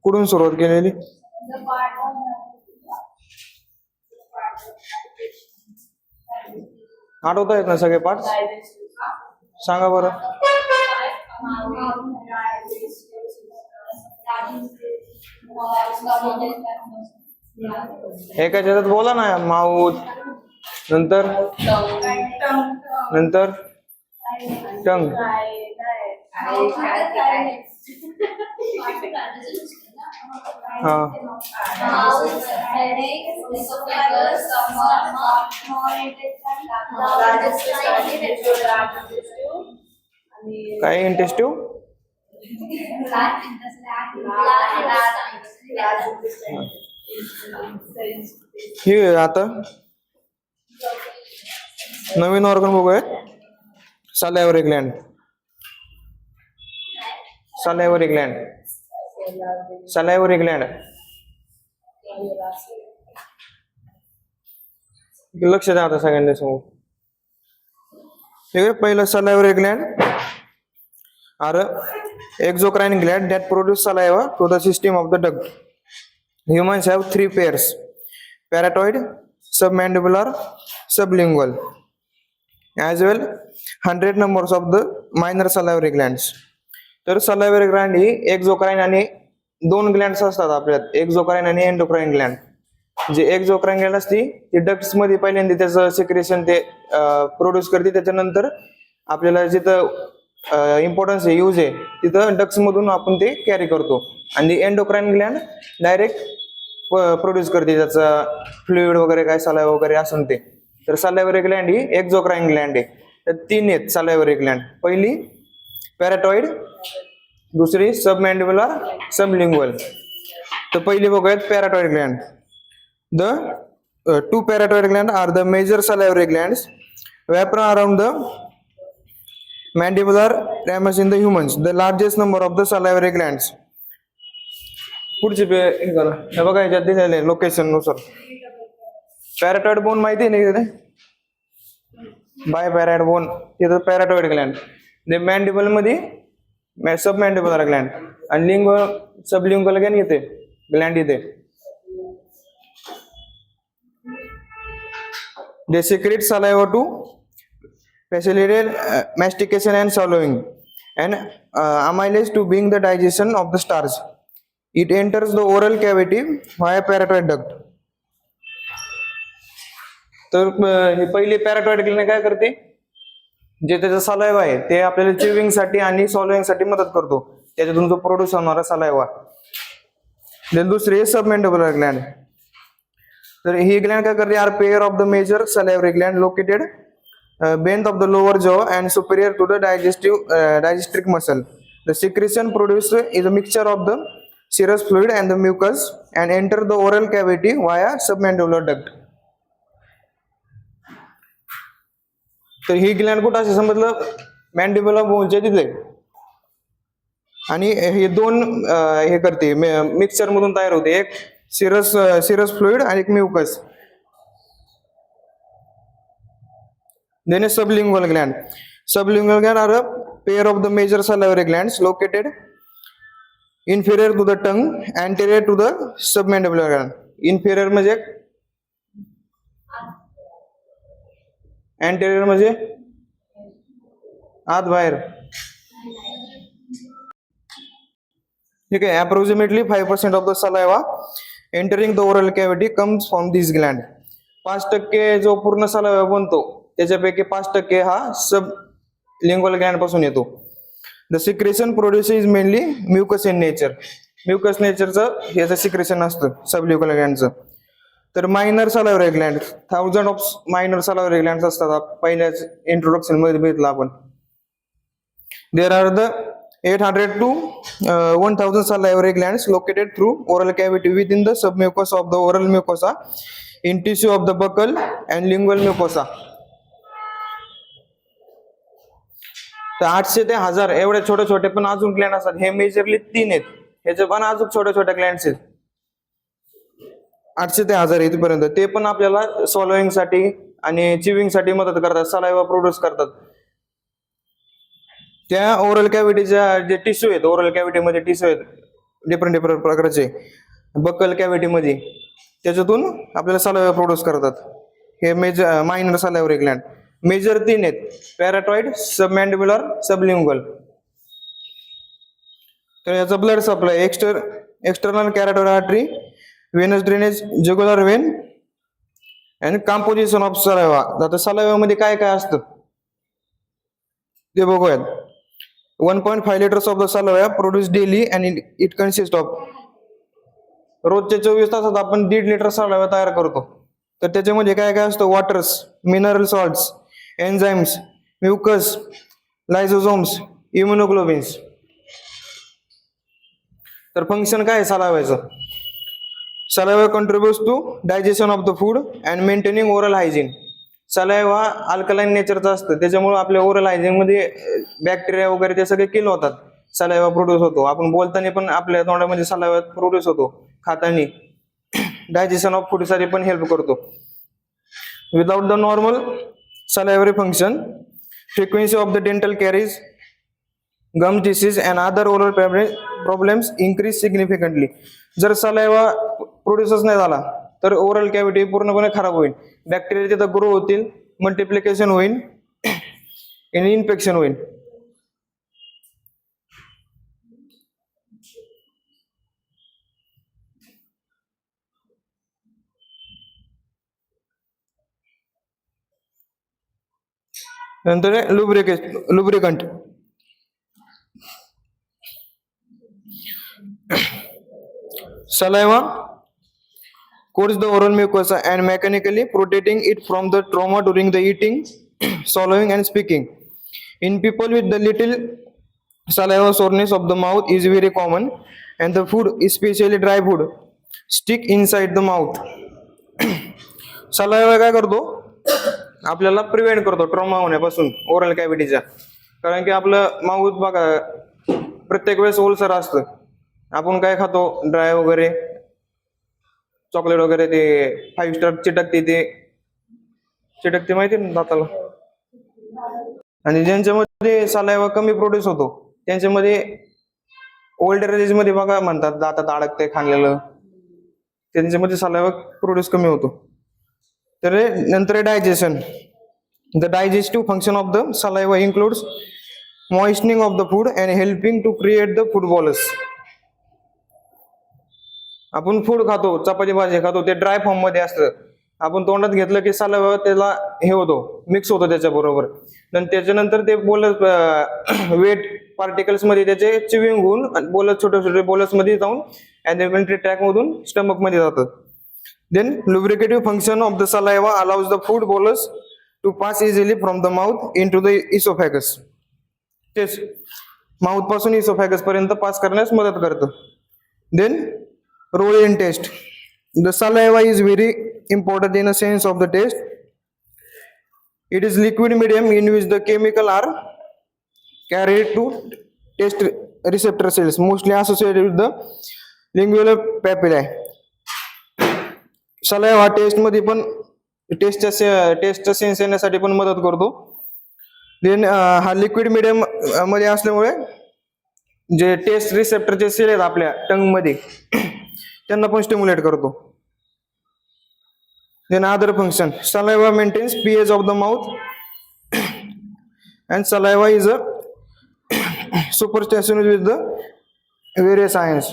कुठून सुरुवात केलेली? आठवता येत ना सगळे पाठ? सांगा बरं. एका ह्याच्यात बोला ना. माउथ, नंतर नंतर टंग. हा काय इंटेस्टिव्ह? हे आता नवीन ऑर्गन बघूयात. Salivary gland. Salivary gland. Salivary gland. लक्ष द्या आता सगळ्यांनी समोर. ठीक आहे. पहिलं salivary gland are exocrine gland that produce saliva to the system of the duct. Humans have 3 pairs: parotid, submandibular, sublingual, as well 100 numbers of the minor salivary glands. तर salivary gland ही exocrine आणि 2 glands असतात आपल्यात, exocrine आणि endocrine gland. जे exocrine gland असते ती ducts मध्ये पहिल्यांदा त्याचं सिक्रेशन ते प्रोड्यूस करते, त्याच्यानंतर आपल्याला जिथं इम्पॉर्टन्स आहे, यूज आहे, तिथं डक्ट्स मधून आपण ते कॅरी करतो. आणि एंडोक्राइन ग्लँड डायरेक्ट प्रोड्यूस करते त्याचं फ्लुइड वगैरे काय सलाइवा वगैरे असं ते. तर सलाइव्हरी ग्लँड ही एक्झोक्राइन ग्लँड आहे. तर 3 आहेत सलाइव्हरी ग्लँड. पहिली पॅराटॉइड, दुसरी सबमॅन्डिब्युलर, सबलिंग्वल. तर पहिली बघूयात parotid gland. The 2 parotid gland are the major salivary glands wrap around the mandibular ramus in the humans. The largest number of the salivary glands. पुढची हे बघा याच्यात दिलेले लोकेशन नुसार. पॅराटॉइड बोन माहिती आहे ना? बाय पॅराटॉइड बोन तिथं पॅराटॉइड ग्लँड. ते मॅन्डिबल मध्ये सब मॅन्डिबुलर ग्लँड आणि लिंग्वल सबलिंग्वल ग्लँड येते ग्लँड येते. They secrete saliva to facilitate mastication and swallowing, and amylase to bring the digestion of the starch. It enters the oral cavity via parotid duct. तर हे पहिले पॅराटॉइड Gland काय करते, जे त्याचा सलाइवा आहे ते आपल्याला चिविंग साठी आणि सॉल्विंग साठी मदत करतो, त्याच्यातून जो प्रोड्यूस होणारा सलाइवा. देन दुसरे सबमॅन्डिबुलर ग्लँड. तर ही ग्लँड काय करते, are pair of the major salivary gland located beneath of the lower jaw and superior to the digastric muscle. The secretion produced is a mixture of the serous fluid and the mucus and enter the oral cavity via submandibular duct. तर ही Gland कुठं असे समजलं, मॅन्डिबुलर बोनच्या तिथे. आणि हे 2 हे करते mixture मधून तयार होते, एक सिरस फ्लुइड आणि एक mucus. Then a sublingual gland. Sublingual gland are a pair of the major salivary glands located inferior to the tongue, anterior to the submandibular gland. Inferior म्हणजे anterior म्हणजे आत बाहेर. ठीक आहे. Approximately 5% of the saliva entering the oral cavity comes from this gland. 5% जो पूर्ण saliva बनतो त्याच्यापैकी 5% हा सब लिंग्वल ग्लँड पासून येतो. The secretion produce is mainly mucus in nature. Mucus नेचरचं याचं सिक्रेशन असतं सबलिंग्वल ग्लँडचं. तर minor salivary gland, 1000 of minor salivary glands असतात. पहिल्याच इंट्रोडक्शन मध्ये बघितलं आपण. There are the 800 to 1000 salivary glands located through oral cavity within the submucous of the oral mucosa, in tissue of the buccal and lingual mucosa. तर 800 ते 1000 एवढे छोटे छोटे पण अजून ग्लँड असतात. हे मेजरली 3 आहेत, ह्याचे पण अजून छोटे छोटे ग्लँड्स आहेत. 800 ते 1000 इथपर्यंत. ते पण आपल्याला सॉल्विंग साठी आणि चिविंग साठी मदत करतात, सलाइवा प्रोड्यूस करतात. त्या ओरल कॅव्हिटीच्या जे टिश्यू आहेत, ओरल कॅव्हिटी मध्ये टिश्यू आहेत, डिफरंट डिफरंट प्रकारचे बकल कॅव्हिटी मध्ये, त्याच्यातून आपल्याला सलाइवा प्रोड्यूस करतात. हे मायनर सलाइव्हरी ग्लँड. मेजर 3 आहेत, पॅराटॉइड, सबमॅन्डिब्युलर, सबलिंग्वल. तर याचा blood supply external carotid artery, venous drainage, jugular vein and composition of saliva. आता सलाइवा मध्ये काय काय असतं ते बघूयात. 1.5 liters of the saliva produce daily and it consist of. रोजच्या 24 तासात आपण 1.5 लिटर सलाइवा तयार करतो. तर त्याच्यामध्ये काय काय असतं? Waters, mineral salts, enzymes, mucus, lysozymes, immunoglobins. तर फंक्शन काय आहे सलाइवाचं? Saliva contributes to digestion of the food and maintaining oral hygiene. Saliva alkaline नेचरचा असतं, त्याच्यामुळे आपल्या ओरल हायजीन मध्ये बॅक्टेरिया वगैरे ते सगळे किल होतात. सलाइवा प्रोड्यूस होतो. आपण बोलताना पण आपल्या तोंडामध्ये सलाइवा प्रोड्यूस होतो. खाताना डायजेशन ऑफ फूड साठी पण हेल्प करतो. Without the normal salivary function, frequency of the dental caries, gum disease and other oral problems increase significantly. जर सलाइवा प्रोड्यूसच नाही झाला तर ओरल कॅव्हिटी पूर्णपणे खराब होईल. बॅक्टेरिया तिथं ग्रो होतील, मल्टिप्लिकेशन होईल आणि इन्फेक्शन होईल. नंतर lubricant. Saliva coats the oral mucosa and mechanically protecting it from the trauma during the eating, swallowing and speaking. In people with the little saliva, soreness of the mouth is very common and the food, especially dry food, stick inside the mouth. Saliva काय करतो? आपल्याला prevent करतो trauma होण्यापासून oral कॅव्हिटीच्या. कारण की आपलं mouth बघा प्रत्येक वेळेस ओलसर असतं. आपण काय खातो? ड्राय वगैरे, चॉकलेट वगैरे, ते 5 स्टार चिटकते माहिती ना दाताला. आणि ज्यांच्यामध्ये सलाइवा कमी प्रोड्यूस होतो त्यांच्यामध्ये ओल्डर एज मध्ये बघा म्हणतात दातात अडकते खाल्लेलं, त्यांच्यामध्ये सलाइवा प्रोड्यूस कमी होतो. तर नंतर digestion. The digestive function of the saliva includes moistening of the food and helping to create the food balls. आपण फूड खातो, चपाती भाजी खातो, ते ड्राय फॉर्म मध्ये असतं. आपण तोंडात घेतलं की सलाइवा त्याला हे होतो, मिक्स होतो त्याच्याबरोबर. त्याच्यानंतर ते बोलस वेट पार्टिकल्स मध्ये त्याचे चिविंग होऊन बोलस छोटे छोटे बोलस मध्ये जाऊन ॲलिमेंटरी ट्रॅक मधून स्टमक मध्ये जातं. Then lubricative function of the saliva allows the food bolus to pass easily from the mouth into the oesophagus. तेच माउथ पासून इसोफॅगस पर्यंत पास करण्यास मदत करतं. देन role in taste. The saliva is very important in a sense of the taste. It is liquid medium in which the chemical are carried to taste receptor cells, mostly associated with the lingual papillae. Saliva taste मध्ये पण टेस्टचा sense येण्यासाठी पण मदत करतो. Then हा liquid medium मध्ये असल्यामुळे जे टेस्ट रिसेप्टरचे सेल आहेत आपल्या टंग मध्ये त्यांना पण स्टिम्युलेट करतो. Then other function. Saliva maintains pH of the mouth and saliva is a supersaturation with the various ions.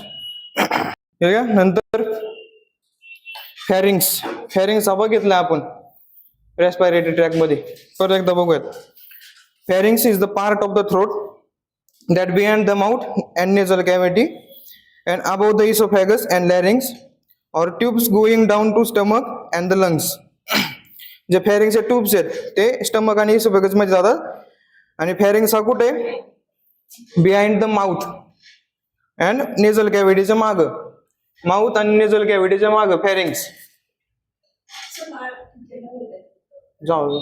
नंतर फॅरिंग्स. फॅरिंग्स हा बघितला आपण रेस्पिरेटरी ट्रॅक मध्ये. परत एकदा बघूयात. Pharynx is the part of the throat that behind the mouth and nasal cavity and above the esophagus and larynx or tubes going down to stomach and the lungs. जे फॅरिंगचे tubes आहेत ते stomach आणि oesophagus मध्ये जातात. आणि pharynx हा कुठे? Behind the mouth and nasal कॅव्हिटीच्या माग. माउथ आणि नेझल कॅव्हिटीच्या माग फॅरिंग्स. जाऊ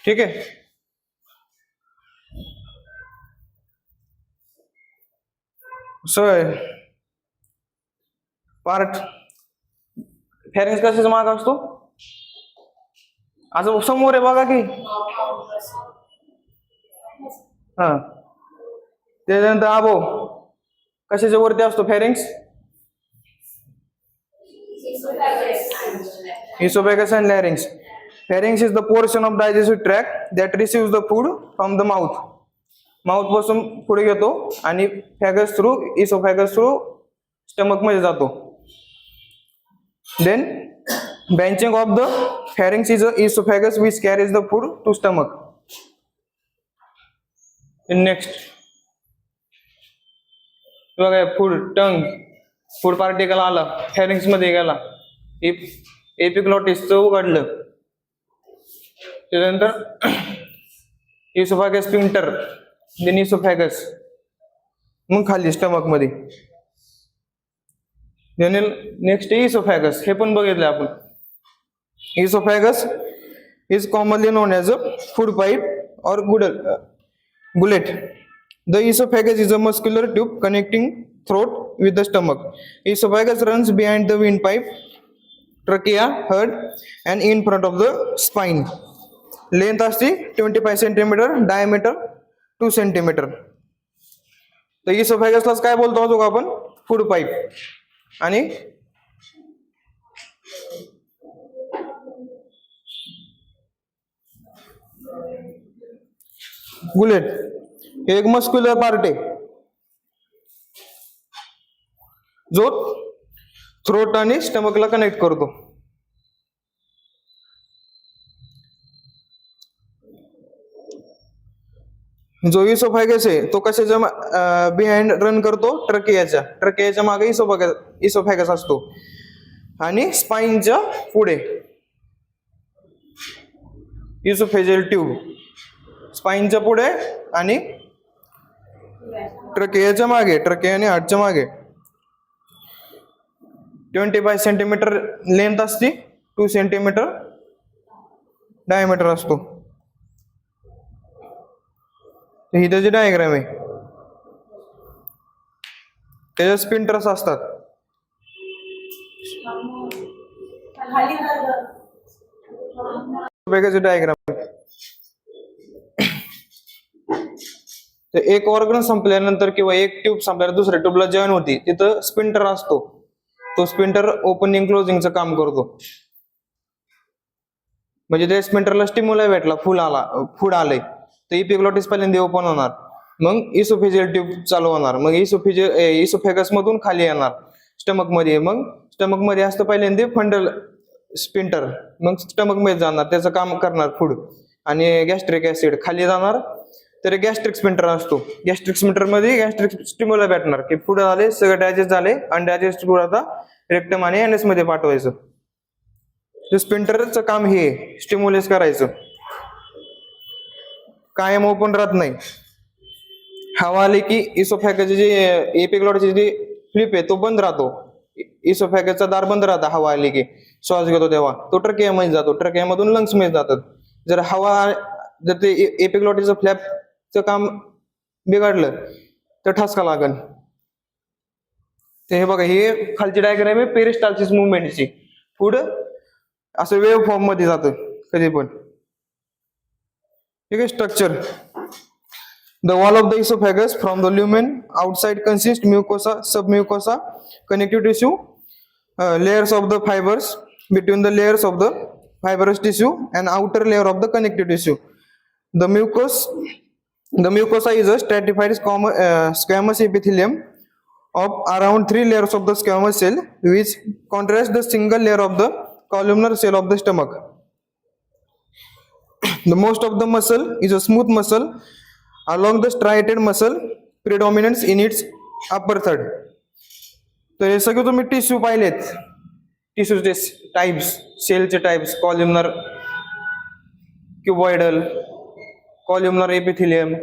ठीक आहे. पार्ट फॅरिंग्स कशाचा माग असतो? असं समोर आहे बघा की हा, त्याच्यानंतर अबो कशाच्या वरती असतो pharynx? Esophagus and larynx. Pharynx is the portion of digestive tract that receives the food from the mouth. Mouth पासून पुढे घेतो आणि फॅगस थ्रू इसोफॅगस थ्रू स्टमक मध्ये जातो. Then branching of the pharynx is a esophagus which carries the food to stomach. And next, बघा food टंग, food particle आला pharynx मध्ये गेला, एपिग्लॉटिस उघडलं, त्यानंतर इसोफॅगस स्फिंक्टर, देन इसोफॅगस, मग खाली स्टमक मध्ये. नेक्स्ट इसोफॅगस, हे पण बघितलं आपण. Oesophagus is commonly known as a food pipe or gullet. The esophagus is a muscular tube connecting throat with the stomach. Esophagus runs behind the windpipe, trachea, heart, and in front of the spine. Length असते 25 centimeter, diameter 2 centimeter. तर इसोफॅगसलाच काय बोलतो होतो आपण? Food pipe. आणि gullet हे एक muscular part आहे जो थ्रोट आणि स्टमकला कनेक्ट करतो. जो इसोफॅगस आहे तो कशाच्या बिहाइंड रन करतो? ट्रकियाच्या मागे इसोफॅगस असतो आणि स्पाइनच्या पुढे इसोफेजियल ट्यूब, स्पाइनच्या पुढे आणि ट्रकियाच्या मागे, ट्रकिया आणि हार्टच्या मागे. 25 सेंटीमीटर लेंथ असते, 2 सेंटीमीटर डायमीटर असतो. ही त्याची डायग्राम आहे. त्याच्या स्पिंटर्स असतात. डायग्राम. एक ऑर्गन संपल्यानंतर किंवा एक ट्यूब संपल्यानंतर दुसऱ्या ट्यूबला जॉईन होती, तिथं स्पिंटर असतो. तो स्पिंटर ओपनिंग क्लोजिंगचं काम करतो. म्हणजे त्या स्पिंटरला स्टिम्युला भेटला, फूड आलंय, तर इपिग्लॉटिस पहिल्यांदा ओपन होणार, मग इसोफेजियल ट्यूब चालू होणार, मग इसोफेगस मधून खाली येणार स्टमक मध्ये, मग स्टमक मध्ये असतं पहिल्यांदा फंडल स्पिंटर, मग स्टमक मध्ये जाणार, त्याचं काम करणार फूड, आणि गॅस्ट्रिक ऍसिड खाली जाणार, तर गॅस्ट्रिक स्पिंटर असतो. गॅस्ट्रिक स्पिंटर मध्ये गॅस्ट्रिक स्टिम्युला भेटणार की फूड आले, सगळं डायजेस्ट झाले, अनडायजेस्ट फूड आता रेक्टम आणि एनएस मध्ये पाठवायचं. स्पिंटरचं काम हे स्टिम्युलेस करायचं. कायम ओपन राहत नाही. हवा आली की इसोफॅगसची जे एपिग्लॉटिसची जी फ्लिप आहे तो बंद राहतो. इसोफॅगसचा दार बंद राहतं हवा आली की, श्वास घेतो तेव्हा तो ट्रकियामध्ये जातो, ट्रकियामधून लंग्स मध्ये जातात. जर ते एपिग्लॉटिसचं फ्लॅपचं काम बिघडलं तर ठसका लागल. ते हे बघा, हे खालची डायग्राम आहे पेरिस्टाल्सिस मुवमेंटची. पुढं असं वेव्ह फॉर्म मध्ये जातं कधी पण. ठीक आहे. Structure. The wall of the esophagus from the lumen outside consists mucosa, submucosa, connective tissue, layers of the fibers between the layers of the fibrous tissue and outer layer of the connective tissue. The mucosa is a stratified squamous epithelium of around 3 layers of the squamous cell, which contrasts the single layer of the columnar cell of the stomach. The most of the muscle is a smooth muscle along the striated muscle predominates in its upper third. तर हे सगळे तुम्ही tissue पाहिलेत, टिश्यूचे types, सेलचे types, कॉल्युमनर, क्युबॉइडल, कॉल्युमनर epithelium,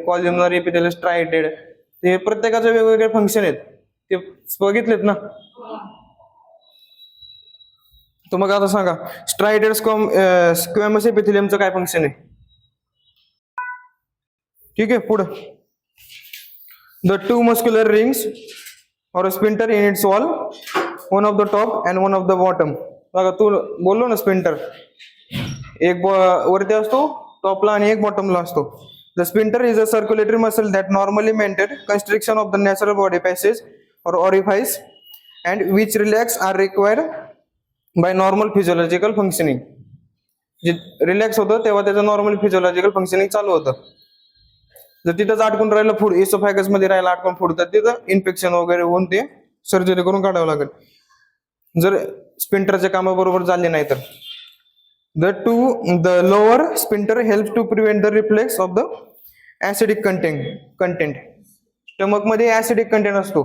स्ट्रायटेड. ते प्रत्येकाचे वेगवेगळे function आहेत, ते बघितलेत ना. तर मग आता सांगा, स्ट्रायटेड स्क्वॅमस एपिथेलियमचं काय फंक्शन आहे? ठीक आहे. पुढे द टू मस्क्युलर रिंग्स और sphincter in its wall, one of the top and one of the bottom. बघा, तू बोललो ना स्पिंटर, एक वरती असतो टॉपला आणि एक बॉटमला असतो. The sphincter is a circulatory muscle that normally maintain constriction of the natural body passage or orifice and which relax are required by normal physiological functioning. जे रिलॅक्स होतं तेव्हा त्याचं नॉर्मल फिजिओलॉजिकल फंक्शनिंग चालू होतं. जर तिथंच अडकून राहिलं फूड इसोफॅगस मध्ये राहिलं अडकून फूड तर तिथं इन्फेक्शन वगैरे होऊन ते सर्जरी करून काढावं लागेल जर स्पिंटरच्या कामाबरोबर झाले नाही तर. The lower sphincter helps to prevent the reflex of the acidic content. Stomach मध्ये ऍसिडिक कंटेंट असतो.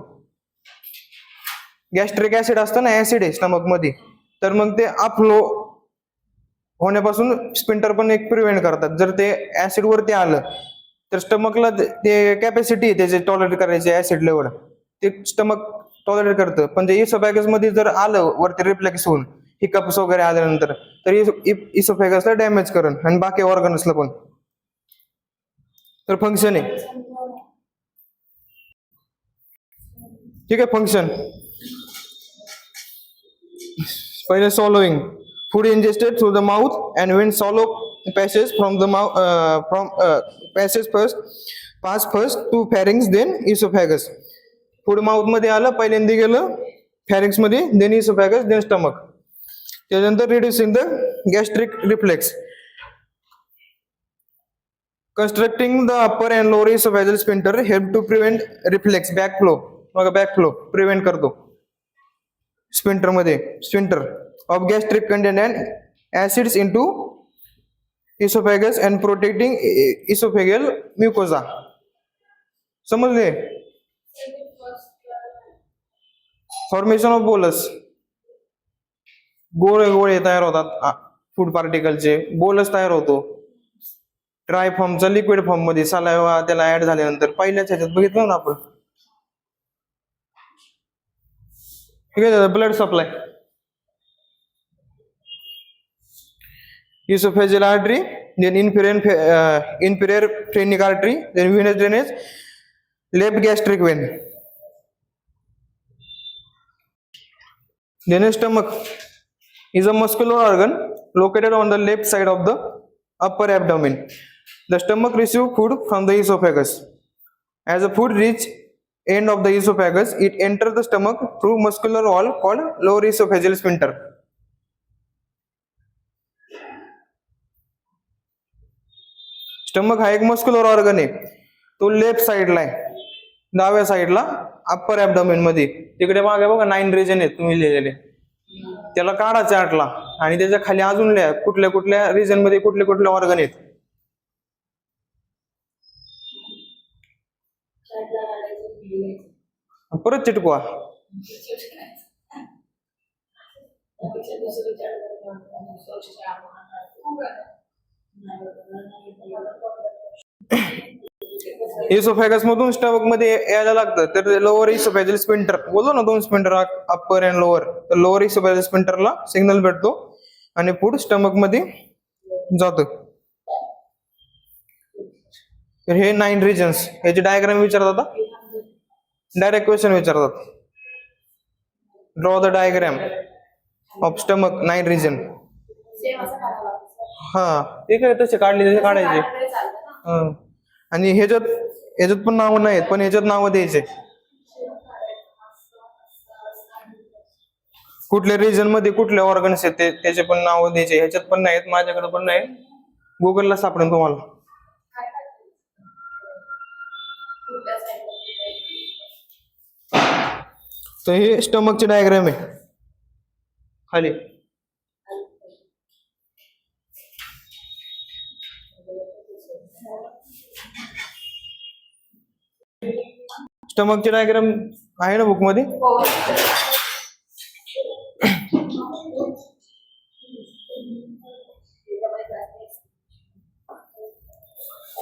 गॅस्ट्रिक ऍसिड असतं ना, ऍसिड आहे स्टमक मध्ये, तर मग ते अपफ्लो होण्यापासून स्पिंटर पण एक प्रिव्हेंट करतात. जर ते ऍसिड वरती आलं तर स्टमकला ते कॅपॅसिटी आहे त्याचे टॉलरेट करायचे ऍसिड लेवल, ते स्टमक टॉलरेट करतं. पण ते इसोफॅगस मध्ये जर आलं वरती रिफ्लेक्स होऊन हिकअप्स वगैरे आल्यानंतर तर इसोफॅगसला डॅमेज करण आणि बाकी ऑर्गन्सला पण. तर फंक्शन आहे, ठीक आहे. फंक्शन पहिले सॉलोइंग. Food ingested through the mouth and when swallow passes from the mouth passes pass first to pharynx then esophagus. Food mouth मध्ये आलं, पहिल्यांदा गेलं pharynx मध्ये, then esophagus, then stomach. त्यानंतर reducing the gastric reflex. Constructing the upper and lower esophageal sphincter help to prevent reflex backflow. मग backflow prevent करतो sphincter मध्ये, sphincter of gastric content and acids into esophagus and protecting esophageal mucosa. समजले? Formation of बोलस, गोळे गोळे तयार होतात food पार्टिकलचे, बोलस तयार होतो. ड्राय फॉर्मचा लिक्विड फॉर्म मध्ये सलाइवा त्याला ऍड झाल्यानंतर पहिल्याच ह्याच्यात बघितलं ना आपण, ठीक आहे. Blood supply, esophageal artery, then inferior phrenic artery, then venous drainage, left gastric vein. Then stomach is a muscular organ located on the left side of the upper abdomen. The stomach receives food from the esophagus. As the food reaches end of the esophagus, it enters the stomach through muscular wall called lower esophageal sphincter. Stomach हा एक muscular organ आहे, तो left साइडला आहे, डाव्या साइडला upper ऍब्डोमेन मध्ये. तिकडे मागे बघा 9 रिजन आहेत तुम्ही लिहिलेले, त्याला काढा चार्टला आणि त्याच्या खाली अजून लिहा कुठल्या कुठल्या रिजन मध्ये कुठले कुठले ऑर्गन आहेत. परत चिटकवा. इसोफॅगस मधून स्टमक मध्ये यायला लागतं तर लोअर इसोफॅजियल स्पिंटर, बोलतो ना 2 स्पिंटर अप्पर अँड लोअर, तर लोअर इसोफॅजियल स्पिंटरला सिग्नल भेटतो आणि फूड स्टमक मध्ये जातं. तर हे 9 रिजन्स, याचे डायग्राम विचारतात, डायरेक्ट क्वेश्चन विचारतात. Draw the diagram of stomach 9 region. हा ते काय तसे काढले तसे काढायचे. आणि ह्याच्यात पण नावं नाहीत, पण ह्याच्यात नावं द्यायचे. कुठल्या रिजन मध्ये कुठले ऑर्गन्स आहेत त्याचे पण नावं द्यायचे. ह्याच्यात पण नाहीत, माझ्याकडे पण नाही, गुगलला सापडेल तुम्हाला. तर हे स्टमकचे डायग्राम आहे खाली. स्टमकचे डायग्राम आहे ना बुक मध्ये.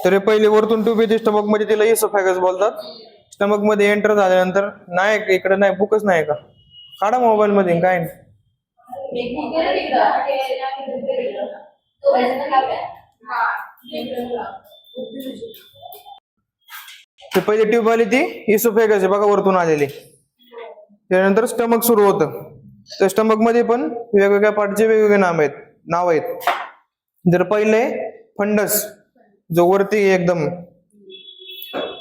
तर पहिले वरतून ट्यूब येते स्टमक मध्ये, तिला इसोफॅगस बोलतात. स्टमक मध्ये एंटर झाल्यानंतर नाही, इकडे नाही, बुकच नाही का, काढा मोबाईल मध्ये, काय नाही. ते पहिले ट्यूब आली ती इसोफॅगस आहे बघा वरतून आलेली, त्यानंतर स्टमक सुरू होतं. तर स्टमक मध्ये पण वेगवेगळ्या पार्टचे वेगवेगळे नाव आहेत. जर पहिले फंडस जो वरती एकदम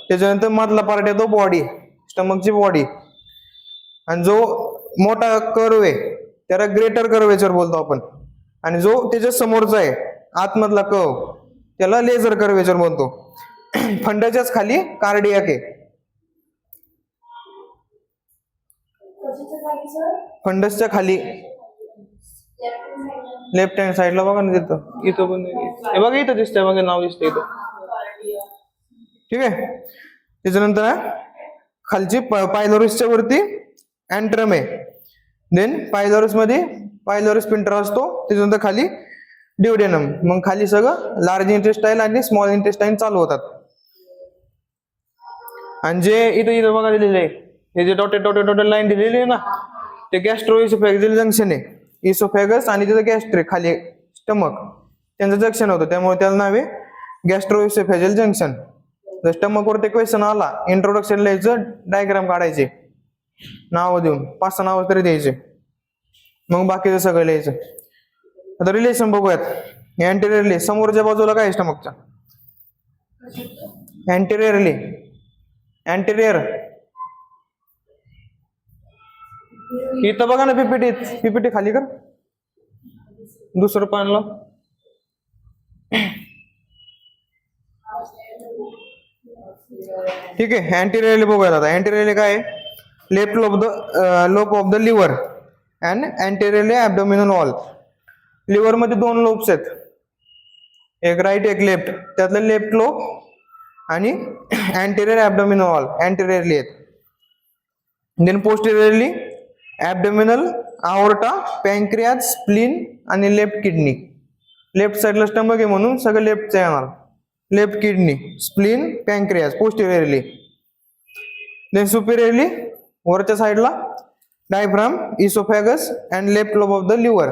त्याच्यानंतर मधला पार्ट येतो बॉडी, स्टमकची बॉडी, आणि जो मोठा कर्व आहे त्याला ग्रेटर कर्वेचर बोलतो आपण, आणि जो त्याच्या समोरचा आहे आतमधला कर्व त्याला लेझर कर्वेचर बोलतो. फंडाच्याच खाली कार्डियाक आहे. फंडसच्या खाली लेफ्ट हँड साइडला बघा ना, तिथं इथं पण हे बघा, इथं दिसतंय बघा, नाव दिसतंय इथं. ठीक आहे. त्याच्यानंतर खालची पायलोरिसच्या वरती अँट्रम आहे. देन पायलोरिस मध्ये पायलोरिस स्पिंटर असतो. त्याच्यानंतर खाली ड्युडेनम. मग खाली सगळं लार्ज इंटेस्टाईन आणि स्मॉल इंटेस्टाईन चालू होतात. आणि जे इथं बघा दिलेले आहे, हे जे डॉटेड लाईन दिलेली आहे ना, ते गॅस्ट्रोइसोफॅगल जंक्शन आहे. इसोफॅगस आणि तिथं गॅस्ट्रिक खाली स्टमक त्यांचं जंक्शन होतं, त्यामुळे त्याला नाव आहे गॅस्ट्रोइसोफॅगल जंक्शन. जर स्टमक वरती क्वेश्चन आला, इंट्रोडक्शन लिहायचं, डायग्राम काढायचे, नाव देऊन 5-6 नाव तरी द्यायचे, मग बाकीचं सगळं लिहायचं. आता रिलेशन बघूयात. अँटेरियरली समोरच्या बाजूला काय स्टमकच्या, अँटेरियरली अँटेरियर इथं बघा ना, पीपीटी खाली कर, दुसरं पानला. ठीक आहे. अँटेरियरली बघूयात आता. अँटेरियरली काय आहे, left lobe of the liver and anteriorly abdominal wall. Liver मध्ये 2 लोब्स आहेत, एक राईट एक लेफ्ट. त्यातलं लेफ्ट लोब आणि अँटेरियर ॲब्डोमिनल वॉल अँटेरियरली आहेत. Then posteriorly abdominal, aorta, pancreas, spleen आणि लेफ्ट किडनी. लेफ्ट साइडला स्टमक आहे म्हणून सगळं लेफ्टचं येणार. Left kidney, spleen, pancreas posteriorly. Then superiorly वरच्या साइडला diaphragm, oesophagus and left lobe of the liver.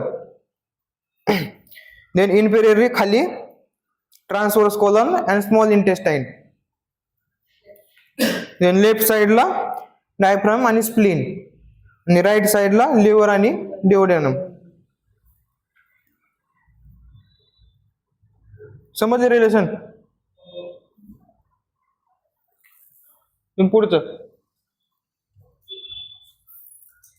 Then inferiorly खाली transverse colon and small intestine. Then left साइडला डायफ्राम आणि स्प्लीन, आणि राईट साइडला लिव्हर आणि ड्युओडेनम. समजले रिलेशन? पुढचं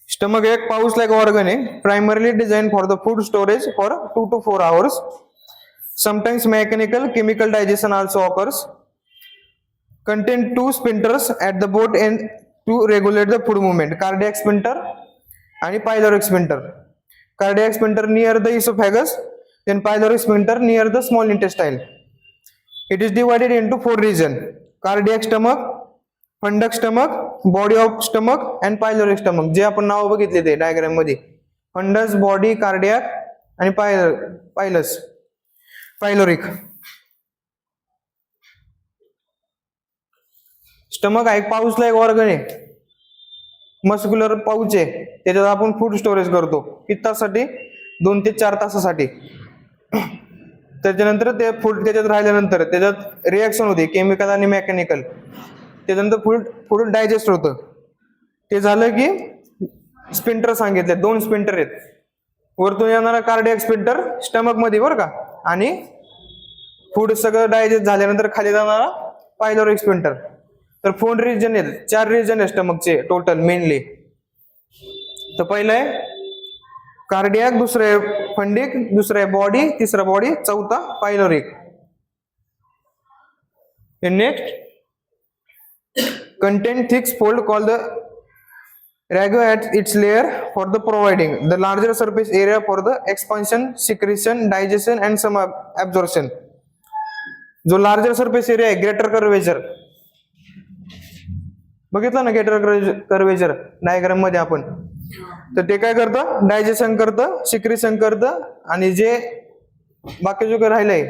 स्टमक एक पाऊस लाईक ऑर्गन आहे, primarily design for the food storage for 2 to 4 hours. Sometimes mechanical chemical digestion also occurs. Contain 2 sphincters at the both end to regulate the food movement. Cardiac sphincter and pyloric sphincter. Cardiac sphincter near the esophagus, then pyloric sphincter near the small intestine. It is divided into 4 regions: cardiac stomach, फंडक stomach, body of stomach and pyloric stomach. जे आपण नाव बघितले ते diagram मध्ये, funds, body, cardiac आणि pyloric. Stomach हा एक पाऊसला एक ऑर्गन आहे, मस्क्युलर पाऊच आहे. त्याच्यात आपण फूड स्टोरेज करतो. किती तासासाठी? 2 ते 4 तासासाठी. त्याच्यानंतर ते फूड त्याच्यात राहिल्यानंतर त्याच्यात रिॲक्शन होते, केमिकल आणि मेकॅनिकल. त्याच्यानंतर फूड डायजेस्ट होतं. ते झालं की स्पिंटर सांगितले, 2 स्पिंटर आहेत. वरतून येणारा कार्डियाक स्पिंटर स्टमक मध्ये बरं का, आणि फूड सगळं डायजेस्ट झाल्यानंतर खाली जाणारा पायलोरिक स्पिंटर. तर 4 रिजन आहेत, 4 रिजन आहेत स्टमकचे टोटल मेनली. तर पहिलं आहे कार्डियाक, दुसरं आहे फंडिक, दुसरं आहे बॉडी, तिसरा बॉडी, चौथा pyloric. Next contain thick fold called the rago at its layer for the providing the larger surface area for the expansion, secretion, digestion and some absorption. जो larger surface area आहे greater curvature, बघितलं ना greater curvature diagram मध्ये आपण. तर ते काय करतं, डायजेशन करतं, सिक्रेशन करतं, आणि जे बाकी जो काही राहिलंय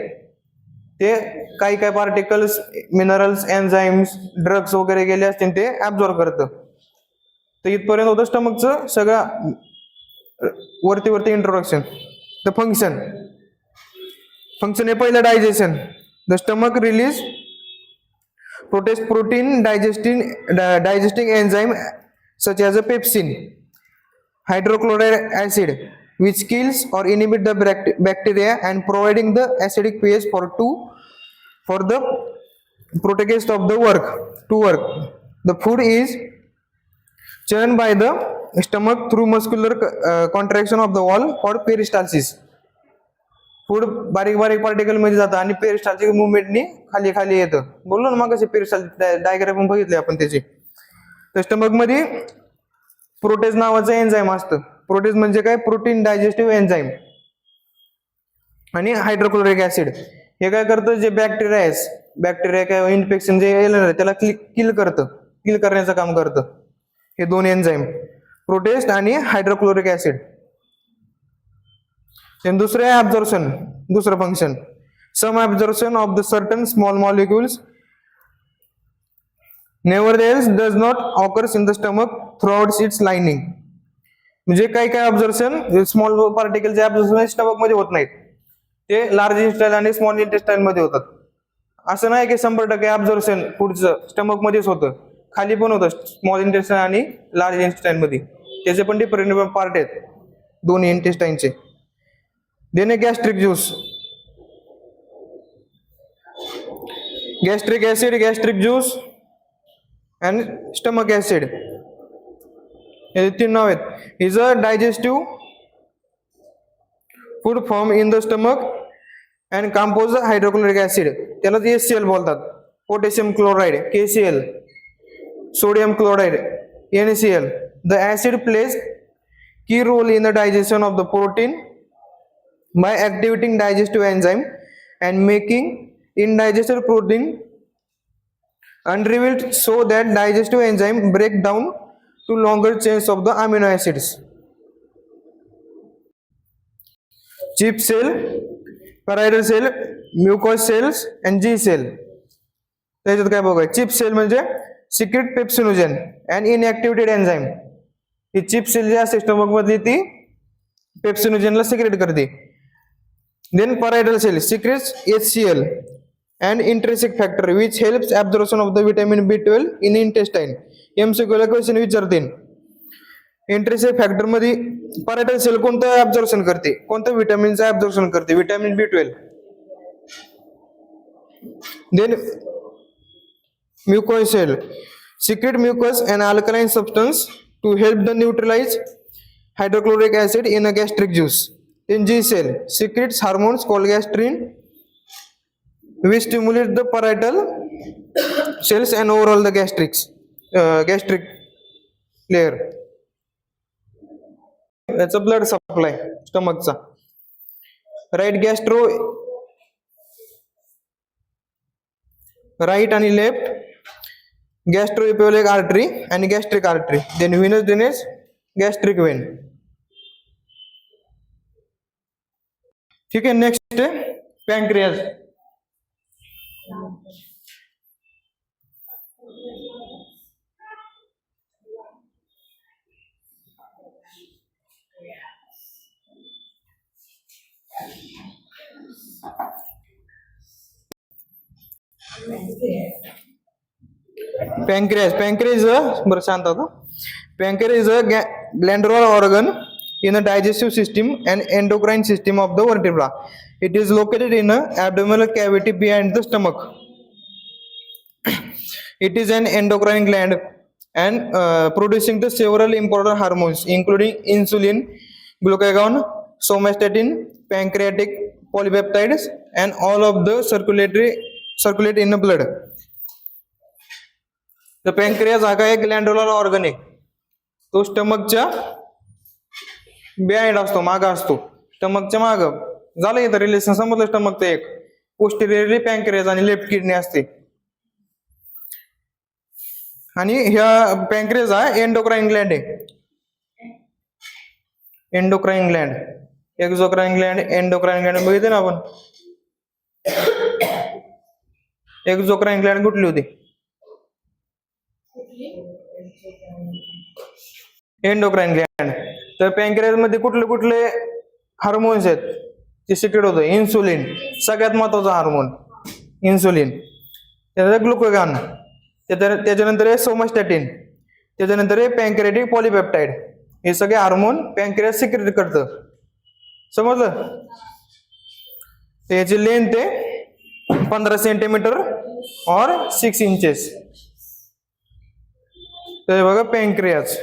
ते काही पार्टिकल्स, मिनरल्स, एन्झाइम्स, ड्रग्स वगैरे गेले असतील ते ऍब्झॉर्ब करतं. तर इथपर्यंत होतं स्टमकचं सगळं वरती इंट्रोडक्शन. द फंक्शन आहे पहिलं digestion. The stomach release protease protein digesting enzyme such as a pepsin, hydrochloride acid which kills or inhibit the bacteria and providing the acidic pH for the protagonist of the work to work. The food is churned by the stomach through muscular contraction of the wall called peristalsis. Food बारीक बारीक particle मध्ये जातं आणि peristaltic मुवमेंटनी खाली खाली येतं. बोललो ना मग कसे पेरिस्टाल्टिक डायग्राम बघितले आपण त्याचे. तर स्टमक मध्ये प्रोटेज नावाचं एन्झाईम असतं. प्रोटेज म्हणजे काय? Protein digestive enzyme. आणि हायड्रोक्लोरिक ऍसिड हे काय करतं? जे बॅक्टेरिया काय इन्फेक्शन जे येणार त्याला किल करण्याचं काम करतं हे दोन एन्झाईम, प्रोटेस्ट आणि हायड्रोक्लोरिक ऍसिड. दुसरं आहे ऍब्झॉर्प्शन. दुसरं function, some absorption of the certain small molecules nevertheless does not occurs in the stomach throughout its lining. म्हणजे काय ऍब्झॉर्प्शन स्मॉल पार्टिकलचे ऍब्झॉर्प्शन स्टमक मध्ये होत नाहीत, ते लार्ज इंटेस्टाईन आणि स्मॉल इंटेस्टाईन मध्ये होतात. असं नाही की 100% ऍब्झॉर्प्शन फूडचं स्टमक मध्येच होतं, खाली पण होतं स्मॉल इंटेस्टाईन आणि लार्ज इंटेस्टाईन मध्ये. त्याचे पण डिफरंट पार्ट आहेत दोन्ही इंटेस्टाईनचे. देणे gastric juice, gastric acid, gastric juice and stomach acid हे तीन नाव आहेत. Is a digestive food form in the stomach and compose hydrochloric acid. त्याला HCl बोलतात. Potassium chloride KCl, sodium chloride NaCl. The acid plays key role in the digestion of the protein by activating digestive enzyme and making indigested protein unrevealed so that digestive enzyme break down to longer chains of the amino acids. Chip cell, parietal cell, mucous cells and G cell. त्याच्यात काय बघा? Chief cell म्हणजे secrete pepsinogen and inactivated enzyme. ही chief cell जी असते stomach मधली ती पेप्सिनोजनला सिक्रेट करते. Then parietal cell secretes HCl and intrinsic factor which helps absorption of the vitamin B12 in intestine. MCQ ला क्वेश्चन विचारतील. इंट्रिन्सिक फॅक्टर मध्ये parietal cell कोणतं ऍब्झॉर्प्शन करते? कोणत्या विटामिनचं ऍब्झॉर्प्शन करते? Vitamin B12. Then mucous cell secrete mucus and alkaline substance to help the neutralize hydrochloric acid in a gastric juice. In G cell secretes hormones called gastrin which stimulate the parietal cells and overall the gastric layer. That's a blood supply stomach चा. right आणि left gastroepiphytic artery and gastric artery. Then venous drainage, gastric vein. ठीक है. Next है pancreas. Pancreas बरं शांत होता. Pancreas is a glandular organ in the digestive system and endocrine system of the vertebra. It is located in the abdominal cavity behind the stomach. It is an endocrine gland and producing the several important hormones including insulin, glucagon, somatostatin, pancreatic polypeptides and all of the circulate in the blood. The pancreas हा काय ग्लँड्युलर organ आहे. तो स्टमकच्या behind असतो, माग असतो. स्टमकच्या माग झालं इथं रिलेशन समजलं. स्टमकचं एक पोस्टेरियरली पॅन्क्रियाज आणि लेफ्ट किडनी असते. आणि ह्या पॅन्क्रियाज हा एंडोक्राइन ग्लँड आहे. Endocrine gland, exocrine gland, endocrine gland बघितले ना आपण. एक्झोक्राइन ग्लँड कुठली होती? Endocrine gland. तर पॅन्क्रियाज मध्ये कुठले कुठले हार्मोन्स आहेत ते सिक्रेट होतं? इन्सुलिन, सगळ्यात महत्वाचा हार्मोन इन्सुलिन. त्यानंतर ग्लुकागॉन, त्याच्यानंतर आहे सोमास्टॅटिन, त्याच्यानंतर आहे पॅन्क्रियाटिक पॉलिपेप्टाइड. हे सगळे हार्मोन पॅन्क्रियाज सिक्रेट करतं. समजलं? त्याची लेंथ आहे 15 सेंटीमीटर और 6 inches. तर हे बघा पॅनक्रियाज.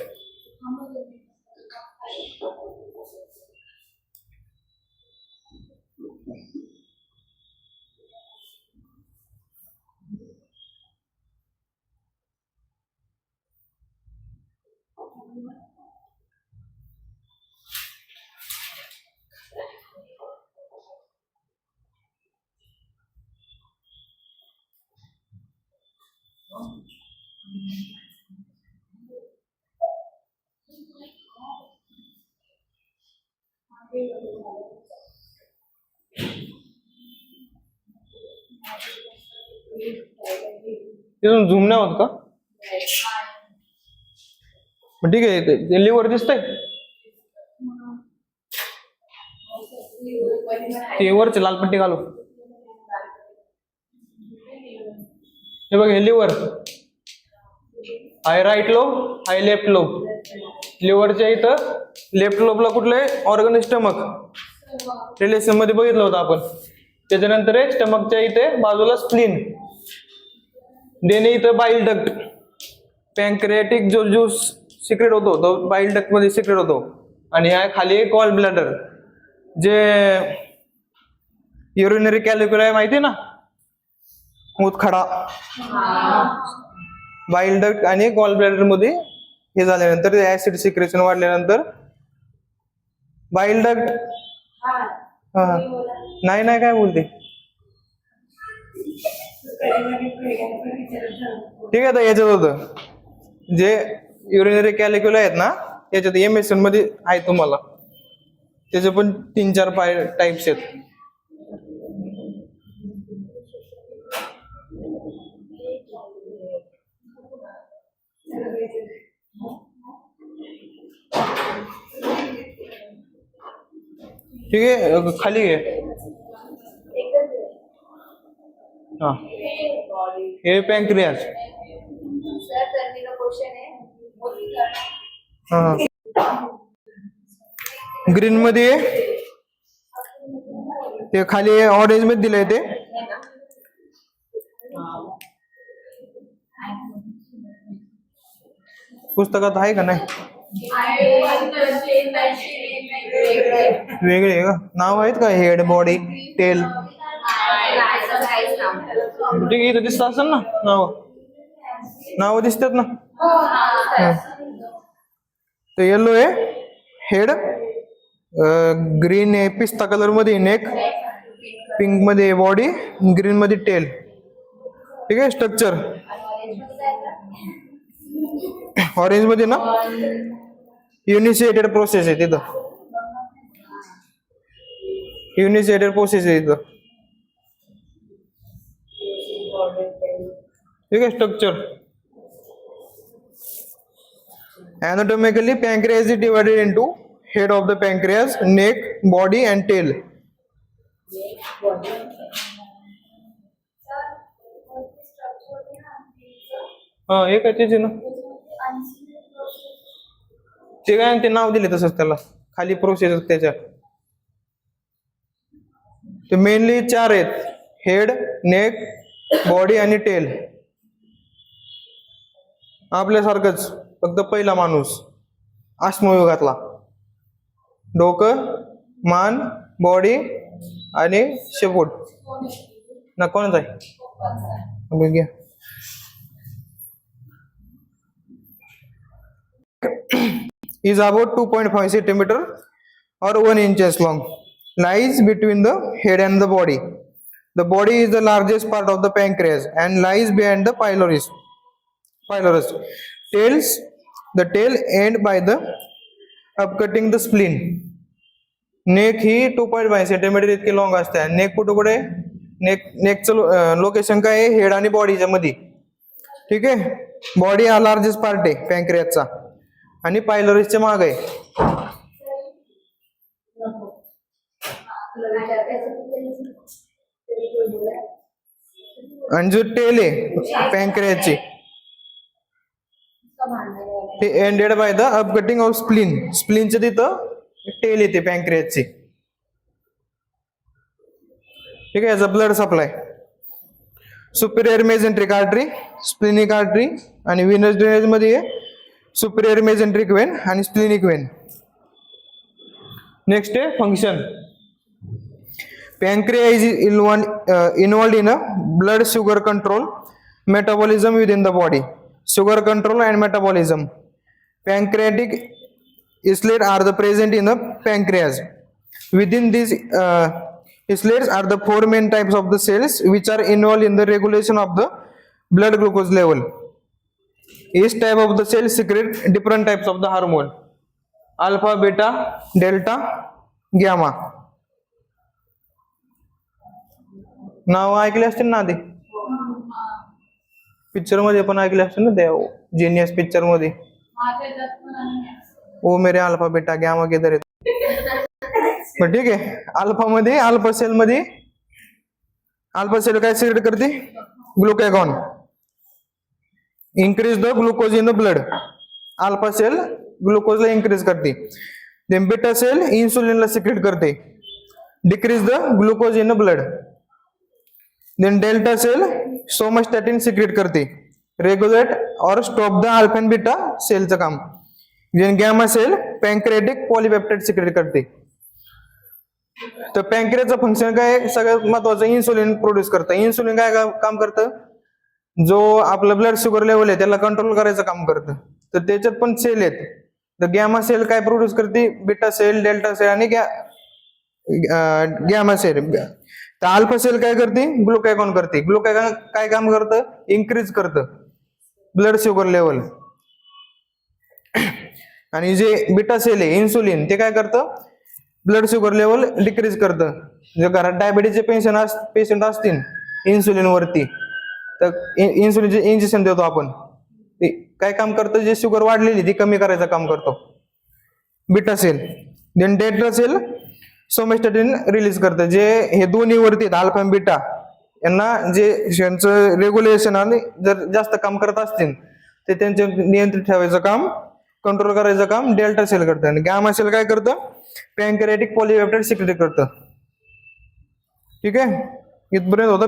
तिथून झूम नाही होत का? ठीक आहे. लिव्हर दिसतंय ते वरचे लाल पट्टी घालू. हे बघ हे लिव्हर. हाय राईट लोब, हाय लेफ्ट लोब. लिव्हरच्या इथं लेफ्ट लोबला कुठले ऑर्गन स्टमक रिलेशन मध्ये बघितलं होतं आपण. त्याच्यानंतर स्टमकच्या इथे बाजूला स्प्लीन. देणे इथं बाईल डक्ट. पॅनक्रियाटिक जो ज्यूस सिक्रेट होतो तो बाईल डक्ट मध्ये सिक्रेट होतो. आणि या खाली गॉल ब्लॅडर. जे युरिनरी कॅल्क्युलाय माहिती ना, मूतखडा. बाईल डक्ट आणि गॉल ब्लॅडर मध्ये हे झाल्यानंतर ऍसिड सिक्रेशन वाढल्यानंतर बाईल डक्ट. नाही नाही काय बोलते. ठीक आहे. तर याच्यात होतं जे युरिनरी कॅल्क्युला आहेत ना, याच्यात एमएसएन मध्ये आहे तुम्हाला. त्याचे पण 3-4 टाइप्स आहेत. ठीक आहे. खाली घे. हा हे पॅनक्रियाज. ग्रीन मध्ये ते खाली ऑरेंज मध्ये दिलंय ते. पुस्तकात आहे का नाही? वेगळे आहे का? नाव आहेत का? Head, body, tail. ठीक आहे. इथं दिसत असेल ना नाव दिसतात ना. तर येलो आहे हेड, ग्रीन आहे पिस्ता कलर मध्ये नेक, पिंक मध्ये बॉडी, ग्रीन मध्ये टेल. ठीक आहे. स्ट्रक्चर ऑरेंज मध्ये ना युनिशिएटेड प्रोसेस आहे तिथं. युनिशिएटेड प्रोसेस आहे तिथं. ठीक आहे. Structure anatomically pancreas is divided into head of the pancreas, neck, body and tail. एक आहे त्याचे ना. ते काय ते नाव दिले तसंच त्याला. खाली प्रोसेस त्याच्या. ते मेनली 4 आहेत. हेड, नेक, बॉडी आणि टेल. आपल्यासारखंच फक्त पहिला माणूस अश्मयुगातला. डोकं, मान, बॉडी आणि शेपूट ना. कोणच आहे? is about 2.5 centimeter or 1 inches long. Lies between the head and the body. The body is the largest part of the pancreas and lies behind the pylorus. The tail end by the upcutting the spleen. Neck he 2.5 centimetre इतकी long असते. Neck कुठे नेकचं location काय आहे? Head आणि बॉडीच्या मध्ये. ठीक आहे. बॉडी हा लार्जेस्ट पार्ट आहे पॅनक्रियाचा आणि पायलोरिसच्या माग आहे. आणि जो टेल आहे पॅनक्रियाची ते ended by the abutting of spleen. स्प्लीनच्या तिथं टेल येते पॅनक्रियाची. ठीक आहे. याचा blood supply. Superior mesenteric artery, splenic artery आणि व्हीनस ड्रेनेज मध्ये आहे सुपिरियर मेजेंट्रिक वेन आणि स्प्लिनिक वेन. नेक्स्ट आहे function. Pancreas is involved in a blood sugar control metabolism within the body. Sugar control and metabolism. Pancreatic islets are the present in the pancreas. Within these islets are the four main types of the cells which are involved in the regulation of the blood glucose level. Each type of the cell secrete different types of the hormone: alpha, beta, delta, gamma. नाव ऐकले असतील ना आधी, picture मध्ये पण ऐकले असतील ना, त्या जीनियस पिक्चर मध्ये. ओ मेरे अल्फा बेटा गॅमा किधर आहे. ठीक आहे. अल्फा मध्ये, अल्फा सेल मध्ये, अल्फा सेल काय सिक्रेट करते? Glucagon. Increase the glucose in the blood. Alpha cell ग्लुकोजला इन्क्रीज करते. देन बीटा सेल इन्सुलिनला सिक्रेट करते, decrease the glucose in the blood. Then delta cell somatostatin secrete करते, regulate or stop the alpha and beta सेलचं काम. Then gamma cell pancreatic polypeptide secrete करते. तर पॅन्क्रियाचं function काय? सगळ्यात महत्वाचं इन्सुलिन प्रोड्यूस करतं. इन्सुलिन काय काम करतं? जो आपलं ब्लड शुगर लेवल आहे त्याला कंट्रोल करायचं काम करतं. तर त्याच्यात पण सेल आहेत. तर गॅमा सेल काय प्रोड्यूस करते? बीटा सेल, डेल्टा सेल आणि गॅमा सेल. तर अल्फा सेल काय करते? ग्लुकॅगॉन करते. ग्लुकॅगॉन काय काम करतं? इन्क्रीज करतं ब्लड शुगर लेवल. आणि जे बीटा सेल आहे इन्सुलिन, ते काय करतं? ब्लड शुगर लेवल डिक्रीज करतं. जर घरात डायबिटीसचे पेशंट असतील इन्सुलिन वरती, तर इन्सुलिनचे इंजेक्शन देतो आपण. ते काय काम करतं? जे शुगर वाढलेली ती कमी करायचं काम करतो beta cell. Then delta cell somatostatin release करतं. जे हे दोन्ही वरती अल्फा आणि बीटा यांना जे यांचं रेग्युलेशन आणि जर जास्त काम करत असतील ते त्यांचे नियंत्रित ठेवायचं काम, कंट्रोल करायचं काम डेल्टा सेल करतं. आणि गॅमा सेल काय करतं? पॅन्क्रियाटिक पॉलीपेप्टाइड सिक्रेट करतं. ठीक आहे. इथपर्यंत होतं